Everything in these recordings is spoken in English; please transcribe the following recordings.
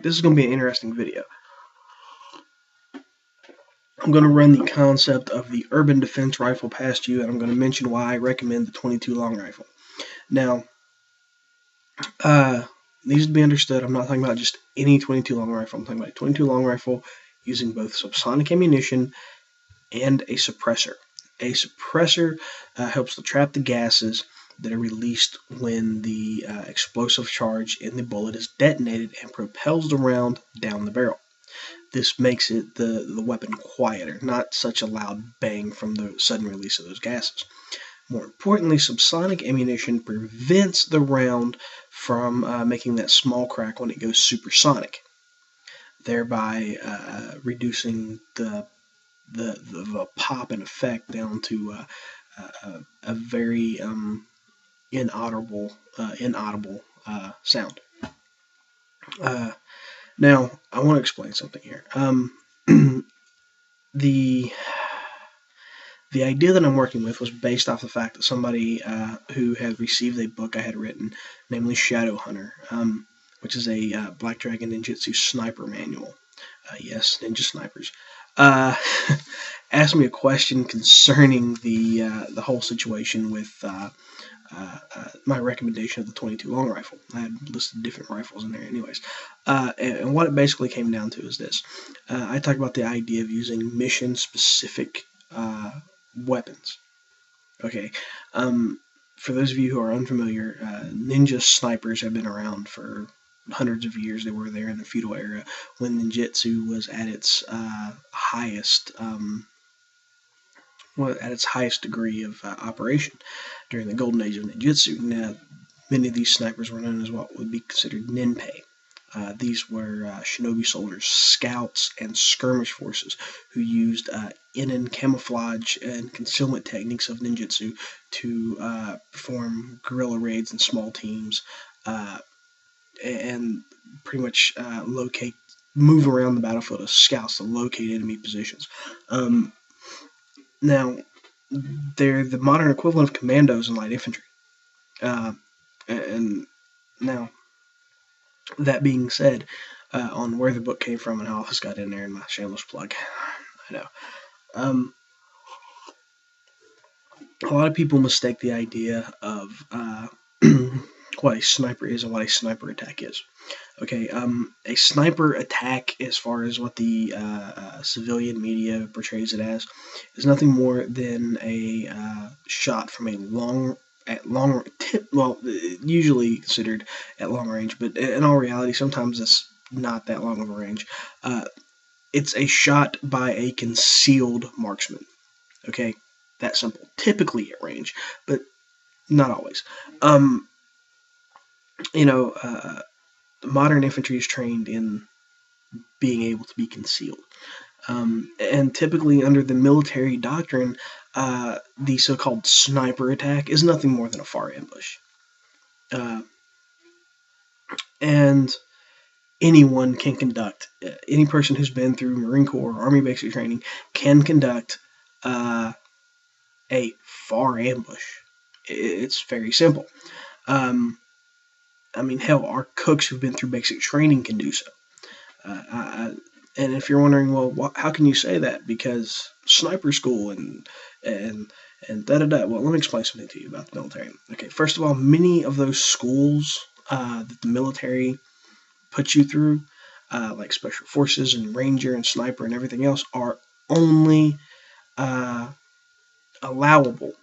Alright, this is going to be an interesting video. I'm going to run the concept of the urban defense rifle past you, and I'm going to mention why I recommend the .22 long rifle. Now, needs to be understood, I'm not talking about just any .22 long rifle. I'm talking about a .22 long rifle using both subsonic ammunition and a suppressor. A suppressor helps to trap the gases that are released when the explosive charge in the bullet is detonated and propels the round down the barrel. This makes it the weapon quieter, not such a loud bang from the sudden release of those gases. More importantly, subsonic ammunition prevents the round from making that small crack when it goes supersonic, thereby reducing the pop and effect down to a very inaudible sound. Now, I want to explain something here. The idea that I'm working with was based off the fact that somebody who had received a book I had written, namely Shadowhunter, which is a Black Dragon Ninjutsu sniper manual. Yes, ninja snipers. Asked me a question concerning the whole situation with my recommendation of the .22 long rifle. I had listed different rifles in there anyways. And what it basically came down to is this. I talked about the idea of using mission-specific weapons. Okay. For those of you who are unfamiliar, ninja snipers have been around for hundreds of years. They were there in the feudal era when ninjutsu was at its highest degree of operation during the golden age of ninjutsu. Now, many of these snipers were known as what would be considered ninpei. These were shinobi soldiers, scouts, and skirmish forces who used Inen camouflage and concealment techniques of ninjutsu to perform guerrilla raids in small teams and pretty much move around the battlefield as scouts to locate enemy positions. Now, they're the modern equivalent of commandos in light infantry. And now, that being said, on where the book came from and how this got in there, and my shameless plug, I know. A lot of people mistake the idea of what a sniper is and what a sniper attack is. Okay, a sniper attack, as far as what the civilian media portrays it as, is nothing more than a shot from a usually considered at long range, but in all reality, sometimes it's not that long of a range. It's a shot by a concealed marksman. Okay, that simple. Typically at range, but not always. Modern infantry is trained in being able to be concealed. And typically under the military doctrine, the so-called sniper attack is nothing more than a far ambush. And anyone can conduct, any person who's been through Marine Corps or Army basic training can conduct a far ambush. It's very simple. Hell, our cooks who've been through basic training can do so. And if you're wondering, well, how can you say that? Because sniper school and da-da-da. Well, let me explain something to you about the military. Okay, first of all, many of those schools that the military puts you through, like Special Forces and Ranger and Sniper and everything else, are only allowable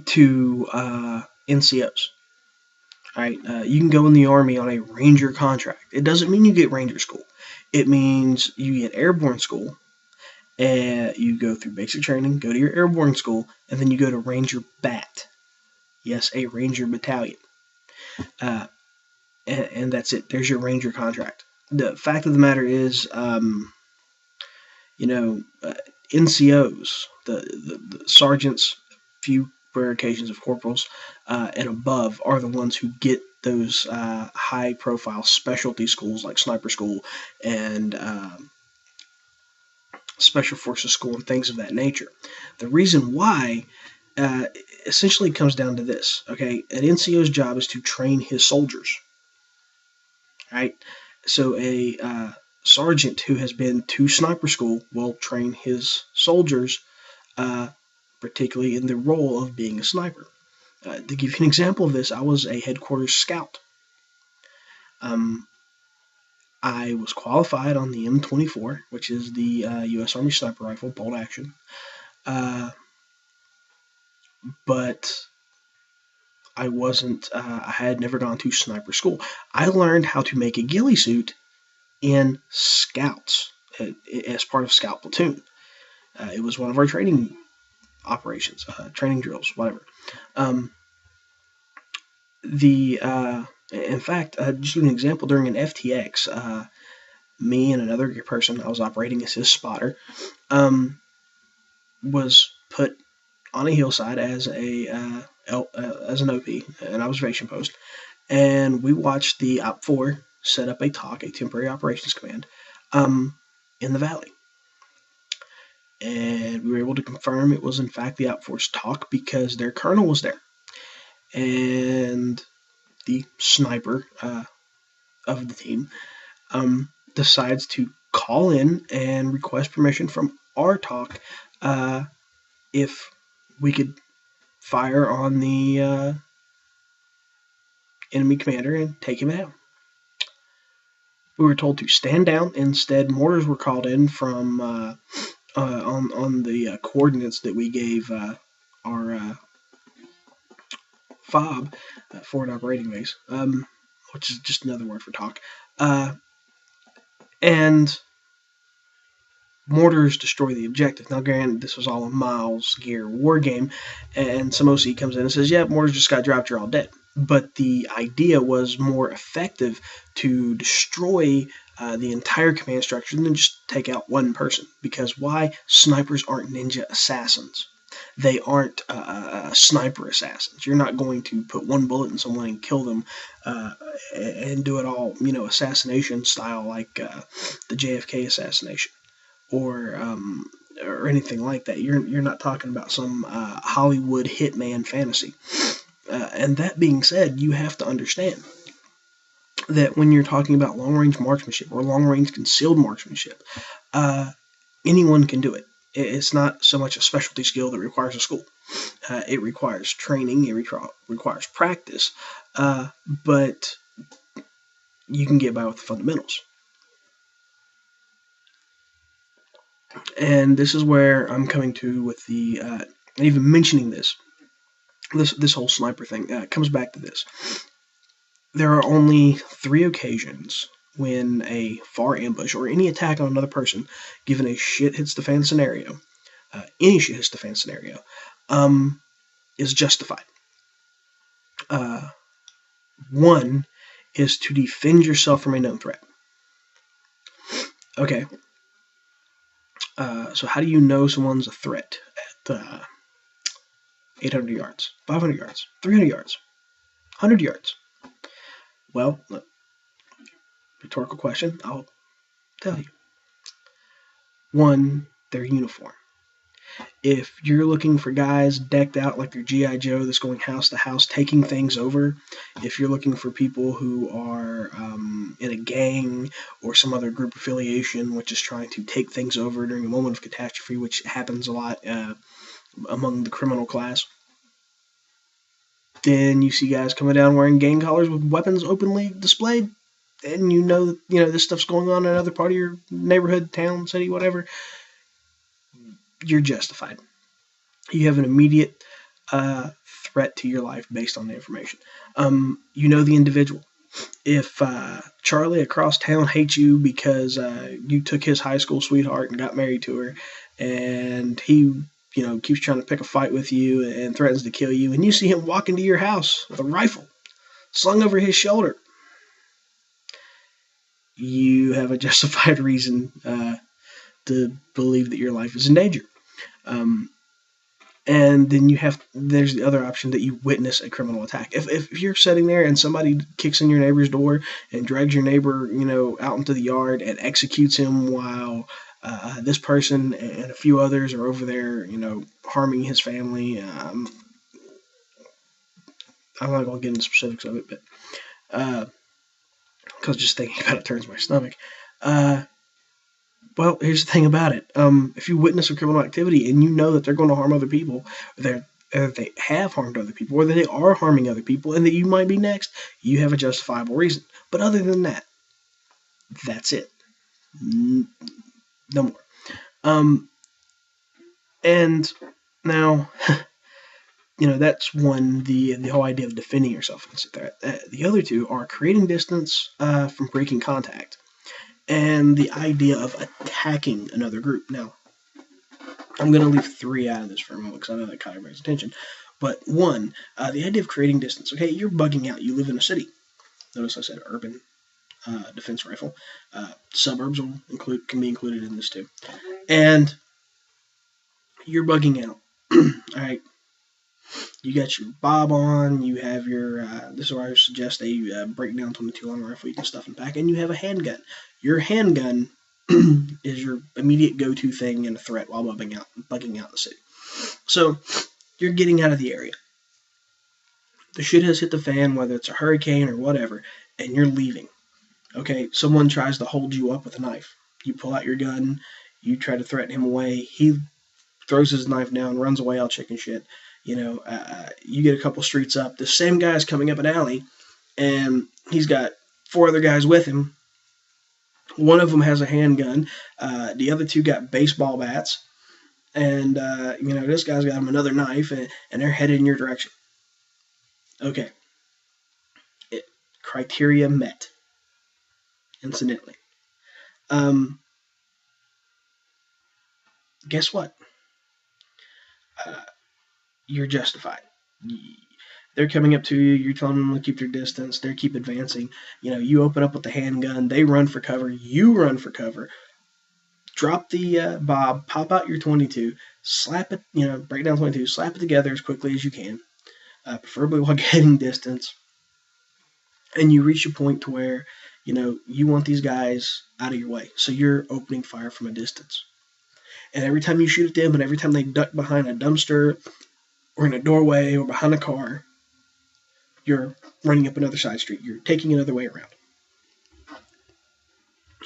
to NCOs. Alright, you can go in the Army on a Ranger contract. It doesn't mean you get Ranger school. It means you get airborne school, and you go through basic training, go to your airborne school, and then you go to Ranger Bat. Yes, a Ranger battalion. And that's it. There's your Ranger contract. The fact of the matter is, NCOs, the sergeants, few rare occasions of corporals, and above are the ones who get those high-profile specialty schools like Sniper School and Special Forces School and things of that nature. The reason why essentially comes down to this. Okay, an NCO's job is to train his soldiers. Right? So a sergeant who has been to sniper school will train his soldiers, particularly in the role of being a sniper. To give you an example of this, I was a headquarters scout. I was qualified on the M24, which is the U.S. Army sniper rifle, bolt action. But I wasn't. I had never gone to sniper school. I learned how to make a ghillie suit in scouts as part of scout platoon. It was one of our training operations, training drills, whatever. In fact, just an example, during an FTX, me and another person I was operating as his spotter, was put on a hillside as an OP, an observation post, and we watched the OP4 set up a TOC, a temporary operations command, in the valley. And we were able to confirm it was in fact the OPFOR's TOC because their colonel was there. And the sniper of the team decides to call in and request permission from our TOC if we could fire on the enemy commander and take him out. We were told to stand down. Instead, mortars were called in from on the coordinates that we gave our FOB, forward operating base, which is just another word for TOC. And mortars destroy the objective. Now, granted, this was all a Miles Gear war game, and some OC comes in and says, yeah, mortars just got dropped, you're all dead. But the idea was more effective to destroy the entire command structure than just take out one person. Because why? Snipers aren't ninja assassins. They aren't sniper assassins. You're not going to put one bullet in someone and kill them and do it all, assassination style like the JFK assassination or anything like that. You're not talking about some Hollywood hitman fantasy. And that being said, you have to understand that when you're talking about long-range marksmanship or long-range concealed marksmanship, anyone can do it. It's not so much a specialty skill that requires a school. It requires training, it requires practice, but you can get by with the fundamentals. And this is where I'm coming to with the, even mentioning this whole sniper thing comes back to this. There are only 3 occasions when a far ambush or any attack on another person, given a shit hits the fan scenario, any shit hits the fan scenario, is justified. One is to defend yourself from a known threat. Okay. So how do you know someone's a threat at 800 yards, 500 yards, 300 yards, 100 yards? Well, rhetorical question, I'll tell you. One, their uniform. If you're looking for guys decked out like their G.I. Joe that's going house to house taking things over, if you're looking for people who are in a gang or some other group affiliation which is trying to take things over during a moment of catastrophe, which happens a lot among the criminal class, then you see guys coming down wearing gang collars with weapons openly displayed, and you know this stuff's going on in another part of your neighborhood, town, city, whatever. You're justified. You have an immediate threat to your life based on the information. You know the individual. If Charlie across town hates you because you took his high school sweetheart and got married to her, and he keeps trying to pick a fight with you and threatens to kill you, and you see him walk into your house with a rifle slung over his shoulder, you have a justified reason to believe that your life is in danger. And then there's the other option that you witness a criminal attack. If you're sitting there and somebody kicks in your neighbor's door and drags your neighbor, out into the yard and executes him while this person and a few others are over there, harming his family. I'm not going to get into specifics of it, but because just thinking about it turns my stomach. Well, here's the thing about it. If you witness a criminal activity and you know that they're going to harm other people, they have harmed other people, or that they are harming other people, and that you might be next, you have a justifiable reason. But other than that, that's it. No more. And now, that's one, the whole idea of defending yourself against a threat. The other two are creating distance from breaking contact, and the idea of attacking another group. Now, I'm going to leave 3 out of this for a moment because I know that caught everybody's attention. But 1, the idea of creating distance. Okay, you're bugging out. You live in a city. Notice I said urban defense rifle. Suburbs can be included in this too. And you're bugging out. All right. You got your bob on. You have your. This is where I suggest a breakdown 22 long rifle. You can stuff in the back, and you have a handgun. Your handgun is your immediate go-to thing in a threat while bugging out the city. So you're getting out of the area. The shit has hit the fan, whether it's a hurricane or whatever, and you're leaving. Okay, someone tries to hold you up with a knife. You pull out your gun. You try to threaten him away. He throws his knife down, runs away all chicken shit. You get a couple streets up. The same guy's coming up an alley, and he's got 4 other guys with him. One of them has a handgun. The other 2 got baseball bats. And, this guy's got him another knife, and they're headed in your direction. Okay. Criteria met. Incidentally. Guess what? You're justified. They're coming up to you. You're telling them to keep their distance. They keep advancing. You open up with the handgun. They run for cover. You run for cover. Drop the bob. Pop out your 22. Slap it. Break down 22. Slap it together as quickly as you can, preferably while getting distance. And you reach a point to where you want these guys out of your way. So you're opening fire from a distance. And every time you shoot at them, and every time they duck behind a dumpster, or in a doorway, or behind a car, you're running up another side street. You're taking another way around.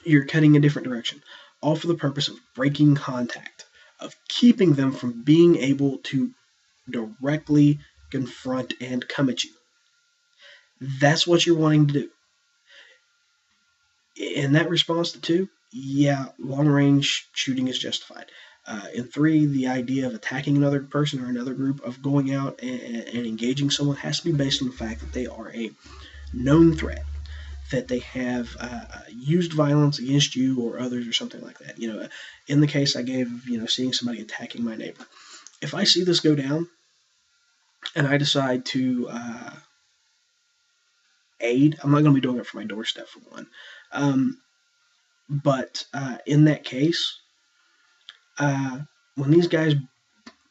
You're cutting a different direction, all for the purpose of breaking contact, of keeping them from being able to directly confront and come at you. That's what you're wanting to do. In that response to 2, yeah, long-range shooting is justified. In 3, the idea of attacking another person or another group, of going out and engaging someone, has to be based on the fact that they are a known threat, that they have used violence against you or others or something like that. In the case I gave, seeing somebody attacking my neighbor. If I see this go down and I decide to aid, I'm not going to be doing it for my doorstep, for one. But in that case, when these guys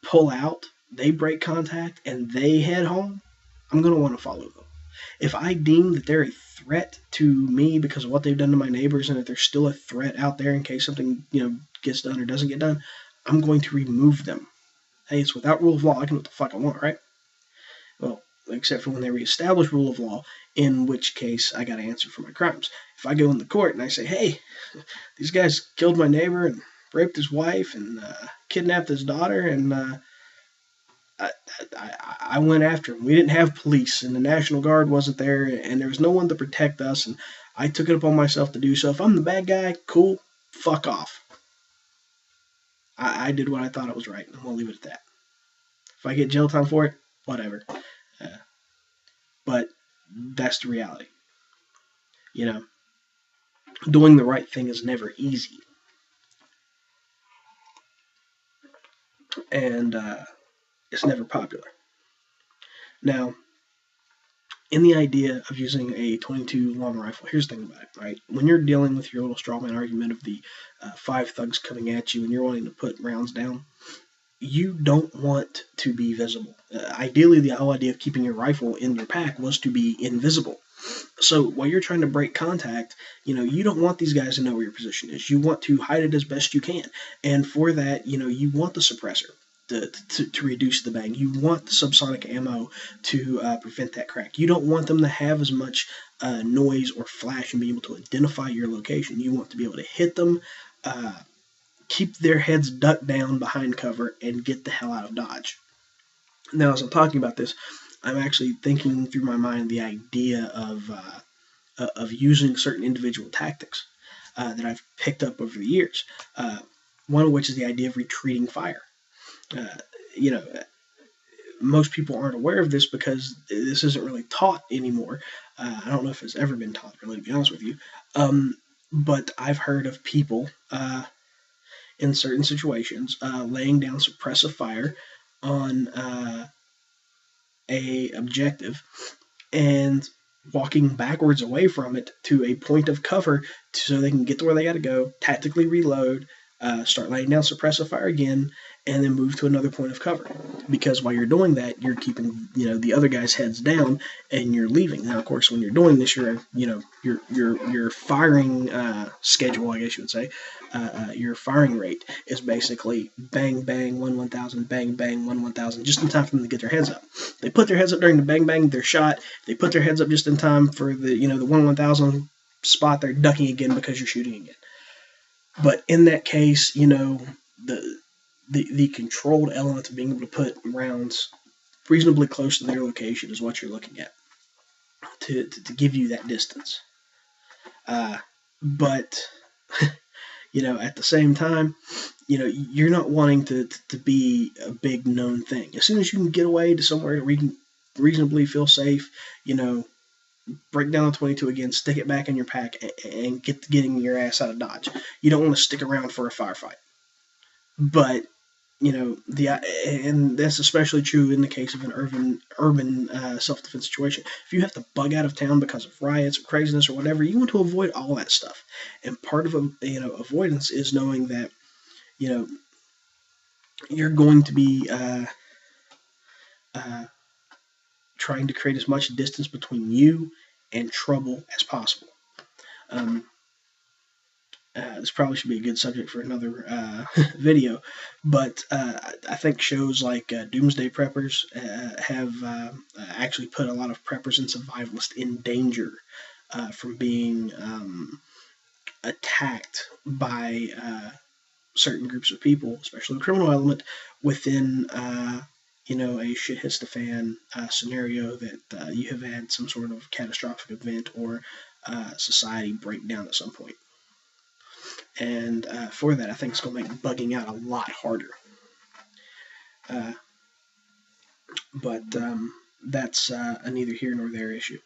pull out, they break contact, and they head home, I'm going to want to follow them. If I deem that they're a threat to me because of what they've done to my neighbors, and that there's still a threat out there in case something gets done or doesn't get done, I'm going to remove them. Hey, it's without rule of law. I can do what the fuck I want, right? Well, except for when they reestablish rule of law, in which case I got to answer for my crimes. If I go in the court and I say, hey, these guys killed my neighbor and raped his wife and kidnapped his daughter, and I went after him. We didn't have police, and the National Guard wasn't there, and there was no one to protect us, and I took it upon myself to do so. If I'm the bad guy, cool, fuck off. I did what I thought it was right, and I'm going to leave it at that. If I get jail time for it, whatever. But that's the reality. Doing the right thing is never easy. And it's never popular. Now, in the idea of using a 22 long rifle, here's the thing about it, right? When you're dealing with your little strawman argument of the 5 thugs coming at you and you're wanting to put rounds down, you don't want to be visible. Ideally, the whole idea of keeping your rifle in your pack was to be invisible. So while you're trying to break contact, you don't want these guys to know where your position is. You want to hide it as best you can. And for that, you want the suppressor. to reduce the bang. You want the subsonic ammo to prevent that crack. You don't want them to have as much noise or flash and be able to identify your location. You want to be able to hit them, keep their heads ducked down behind cover, and get the hell out of Dodge. Now, as I'm talking about this, I'm actually thinking through my mind the idea of using certain individual tactics that I've picked up over the years. One of which is the idea of retreating fire. You know, most people aren't aware of this because this isn't really taught anymore. I don't know if it's ever been taught, really, to be honest with you. But I've heard of people in certain situations laying down suppressive fire on a objective and walking backwards away from it to a point of cover so they can get to where they got to go, tactically reload, start laying down suppressive fire again, and then move to another point of cover. Because while you're doing that, you're keeping the other guy's heads down, and you're leaving. Now, of course, when you're doing this, your firing schedule, I guess you would say, your firing rate is basically bang bang 1/1000, bang bang 1/1000, just in time for them to get their heads up. They put their heads up during the bang bang, they're shot. They put their heads up just in time for the 1/1000 spot, they're ducking again because you're shooting again. But in that case, the controlled element of being able to put rounds reasonably close to their location is what you're looking at to give you that distance. But at the same time, you're not wanting to be a big known thing. As soon as you can get away to somewhere where you can reasonably feel safe, break down the 22 again, stick it back in your pack, and getting your ass out of Dodge. You don't want to stick around for a firefight. But and that's especially true in the case of an urban self-defense situation. If you have to bug out of town because of riots or craziness or whatever, you want to avoid all that stuff. And part of avoidance is knowing that you're going to be trying to create as much distance between you and trouble as possible. This probably should be a good subject for another video, but I think shows like Doomsday Preppers have actually put a lot of preppers and survivalists in danger from being attacked by certain groups of people, especially the criminal element, within a shit hits the fan scenario that you have had some sort of catastrophic event or society breakdown at some point. And for that, I think it's going to make bugging out a lot harder. But that's a neither here nor there issue.